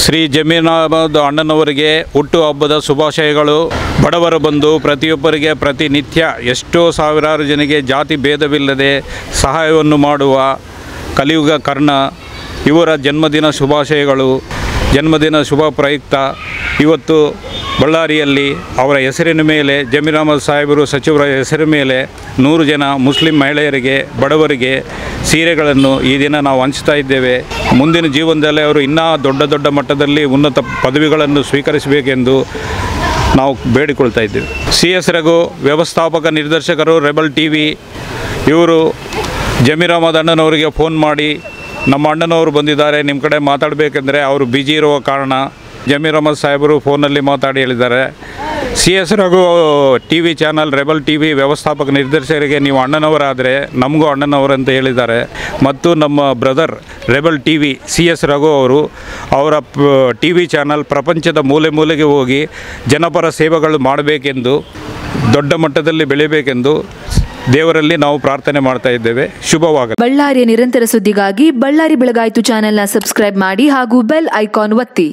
ಶ್ರೀ ಜಮೀರ್ ಅಹಮದ್ ಅಣ್ಣನವರಿಗೆ ಹುಟ್ಟುಹಬ್ಬದ ಶುಭಾಶಯಗಳು. ಬಡವರ ಬಂಧು, ಪ್ರತಿಯೊಬ್ಬರಿಗೆ ಪ್ರತಿನಿತ್ಯ ಎಷ್ಟೋ ಸಾವಿರಾರು ಜನರಿಗೆ ಜಾತಿ ಭೇದವಿಲ್ಲದೆ ಸಹಾಯವನ್ನು ಮಾಡುವ ಕಲಿಯುಗ ಕರ್ಣ ಇವರ ಜನ್ಮದಿನ ಶುಭಾಶಯಗಳು. ಜನ್ಮದಿನ ಶುಭ ಪ್ರಯುಕ್ತ ಇವತ್ತು ಬಳ್ಳಾರಿಯಲ್ಲಿ ಅವರ ಹೆಸರಿನ ಮೇಲೆ ಜಮೀರ್ ಅಹಮದ್ ಸಾಹೇಬರು ಸಚಿವರ ಹೆಸರಿನ ಮೇಲೆ 100 ಜನ ಮುಸ್ಲಿಂ ಮಹಿಳೆಯರಿಗೆ, ಬಡವರಿಗೆ ಸೀರೆಗಳನ್ನು ಈ ದಿನ ನಾವು ಹಂಚ್ತಾ ಇದ್ದೇವೆ. ಮುಂದಿನ ಜೀವನದಲ್ಲಿ ಅವರು ಇನ್ನೂ ದೊಡ್ಡ ಮಟ್ಟದಲ್ಲಿ ಉನ್ನತ ಪದವಿಗಳನ್ನು ಸ್ವೀಕರಿಸಬೇಕೆಂದು ನಾವು ಬೇಡಿಕೊಳ್ತಾ ಇದ್ದೇವೆ. CS ರಘು ವ್ಯವಸ್ಥಾಪಕ ನಿರ್ದೇಶಕರು, ರೆಬಲ್ TV. ಇವರು ಜಮೀರ್ ಅಹಮದ್ ಅಣ್ಣನವರಿಗೆ ಫೋನ್ ಮಾಡಿ, ನಮ್ಮ ಅಣ್ಣನವರು ಬಂದಿದ್ದಾರೆ, ನಿಮ್ಮ ಕಡೆ ಮಾತಾಡಬೇಕೆಂದರೆ ಅವರು ಬ್ಯುಸಿ ಇರುವ ಕಾರಣ ಜಮೀರ್ ಅಹಮದ್ ಸಾಹೇಬರು ಫೋನಲ್ಲಿ ಮಾತಾಡಿ ಹೇಳಿದ್ದಾರೆ. CS Raghu TV channel, rebel TV ವ್ಯವಸ್ಥಾಪಕ ನಿರ್ದೇಶಕರಿಗೆ ನೀವು ಅಣ್ಣನವರಾದರೆ ನಮಗೂ ಅಣ್ಣನವರಂತ ಹೇಳಿದ್ದಾರೆ. ಮತ್ತು ನಮ್ಮ brother rebel TV CS Raghu ಅವರು ಅವರ TV ಚಾನಲ್ ಪ್ರಪಂಚದ ಮೂಲೆ ಮೂಲೆಗೆ ಹೋಗಿ ಜನಪರ ಸೇವೆಗಳು ಮಾಡಬೇಕೆಂದು, ದೊಡ್ಡ ಮಟ್ಟದಲ್ಲಿ ಬೆಳೆಯಬೇಕೆಂದು ದೇವರಲ್ಲಿ ನಾವು ಪ್ರಾರ್ಥನೆ ಮಾಡ್ತಾ ಇದ್ದೇವೆ. ಶುಭವಾಗಲಿ. ಬಳ್ಳಾರಿಯ ನಿರಂತರ ಸುದ್ದಿಗಾಗಿ ಬಳ್ಳಾರಿ ಬೆಳಗಾಯಿತು ಚಾನೆಲ್ನ ಸಬ್ಸ್ಕ್ರೈಬ್ ಮಾಡಿ ಹಾಗೂ ಬೆಲ್ ಐಕಾನ್ ಒತ್ತಿ.